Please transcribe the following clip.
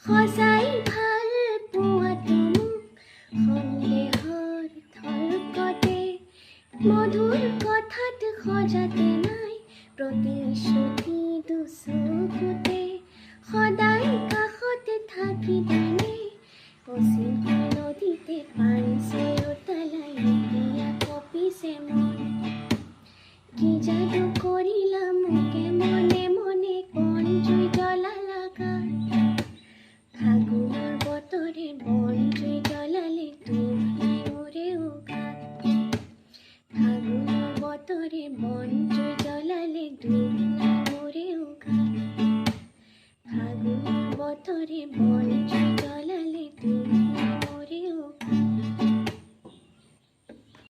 সজাই ভাল পোৱাটো সন্দেহৰ থৰকতে মধুৰ কথাত সজাতে নাই প্ৰতিশ্ৰুতি দুচকুতে সদায় কাষতে থাকি